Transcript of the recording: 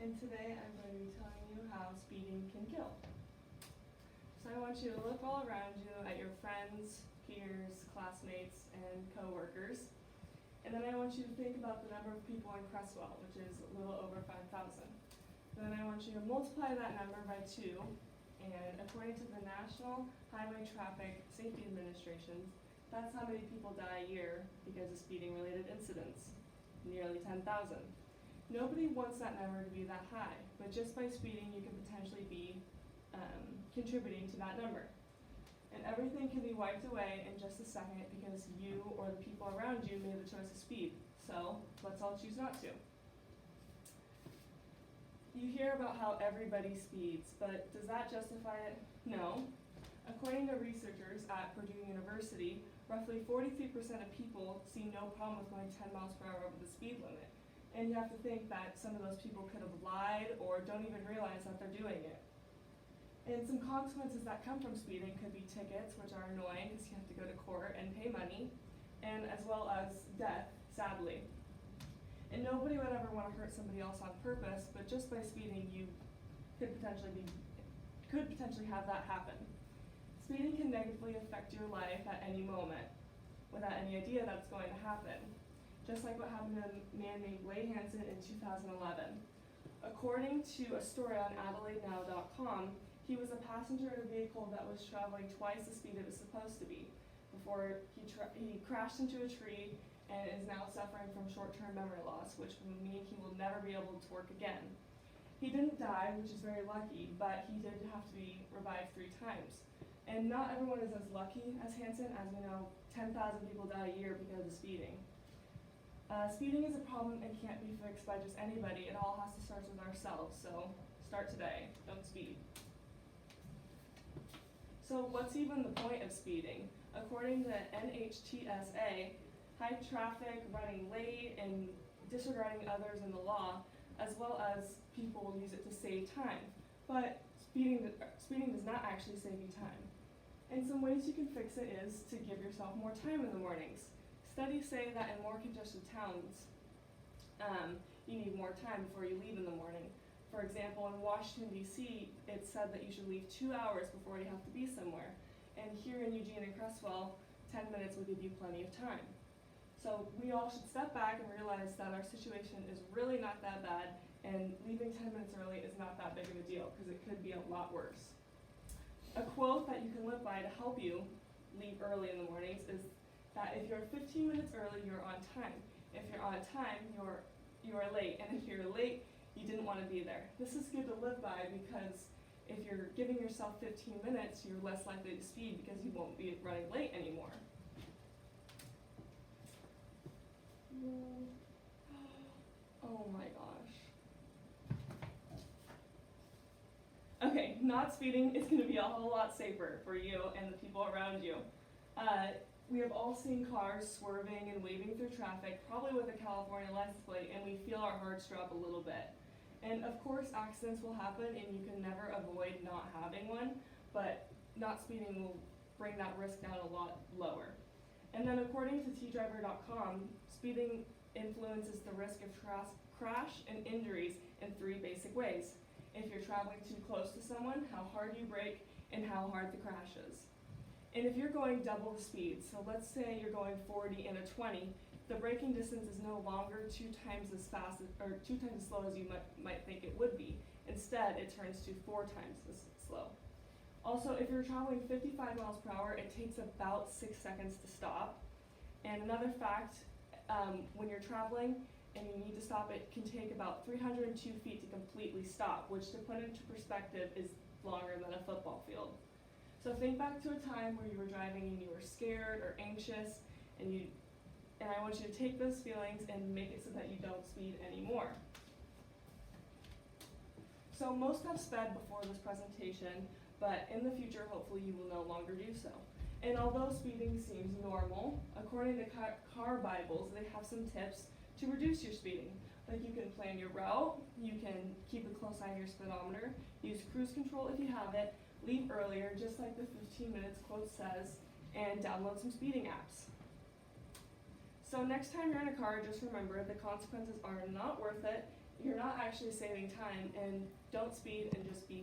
and today I'm going to be telling you how speeding can kill. So I want you to look all around you at your friends, peers, classmates, and co-workers. And then I want you to think about the number of people in Cresswell, which is a little over 5,000. Then I want you to multiply that number by 2, and according to the National Highway Traffic Safety Administration, that's how many people die a year because of speeding-related incidents, nearly 10,000. Nobody wants that number to be that high, but just by speeding you can potentially be contributing to that number. And everything can be wiped away in just a second because you or the people around you made the choice to speed. So let's all choose not to. You hear about how everybody speeds, but does that justify it? No. According to researchers at Purdue University, roughly 43% of people see no problem with going 10 miles per hour over the speed limit. And you have to think that some of those people could have lied or don't even realize that they're doing it. And some consequences that come from speeding could be tickets, which are annoying because you have to go to court and pay money, and as well as death, sadly. And nobody would ever want to hurt somebody else on purpose, but just by speeding you could potentially have that happen. Speeding can negatively affect your life at any moment without any idea that's going to happen, just like what happened to a man named Wade Hansen in 2011. According to a story on AdelaideNow.com, he was a passenger in a vehicle that was traveling twice the speed it was supposed to be before he crashed into a tree and is now suffering from short-term memory loss, which will mean he will never be able to work again. He didn't die, which is very lucky, but he did have to be revived 3 times. And not everyone is as lucky as Hansen. As we know, 10,000 people die a year because of speeding. Speeding is a problem and can't be fixed by just anybody. It all has to start with ourselves, so start today. Don't speed. So what's even the point of speeding? According to NHTSA, high traffic, running late, and disregarding others in the law, as well as people will use it to save time. But speeding does not actually save you time. And some ways you can fix it is to give yourself more time in the mornings. Studies say that in more congested towns, you need more time before you leave in the morning. For example, in Washington, D.C., it's said that you should leave 2 hours before you have to be somewhere. And here in Eugene and Cresswell, 10 minutes will give you plenty of time. So we all should step back and realize that our situation is really not that bad, and leaving 10 minutes early is not that big of a deal because it could be a lot worse. A quote that you can live by to help you leave early in the mornings is that if you're 15 minutes early, you're on time. If you're on time, you are late. And if you're late, you didn't want to be there. This is good to live by because if you're giving yourself 15 minutes, you're less likely to speed because you won't be running late anymore. Oh my gosh. Okay, not speeding is going to be a whole lot safer for you and the people around you. We have all seen cars swerving and waving through traffic, probably with a California license plate, and we feel our hearts drop a little bit. And of course, accidents will happen, and you can never avoid not having one, but not speeding will bring that risk down a lot lower. And then according to tdriver.com, speeding influences the risk of crash and injuries in 3 basic ways. If you're traveling too close to someone, how hard you brake, and how hard the crash is. And if you're going double the speed, so let's say you're going 40 and a 20, the braking distance is no longer 2 times as fast or 2 times as slow as you might think it would be. Instead, it turns to 4 times as slow. Also, if you're traveling 55 miles per hour, it takes about 6 seconds to stop. And another fact, when you're traveling and you need to stop, it can take about 302 feet to completely stop, which to put into perspective is longer than a football field. So think back to a time where you were driving and you were scared or anxious, and I want you to take those feelings and make it so that you don't speed anymore. So most have sped before this presentation, but in the future, hopefully you will no longer do so. And although speeding seems normal, according to car Bibles, they have some tips to reduce your speeding. Like you can plan your route, you can keep a close eye on your speedometer, use cruise control if you have it, leave earlier, just like the 15 minutes quote says, and download some speeding apps. So next time you're in a car, just remember the consequences are not worth it, you're not actually saving time, and don't speed and just be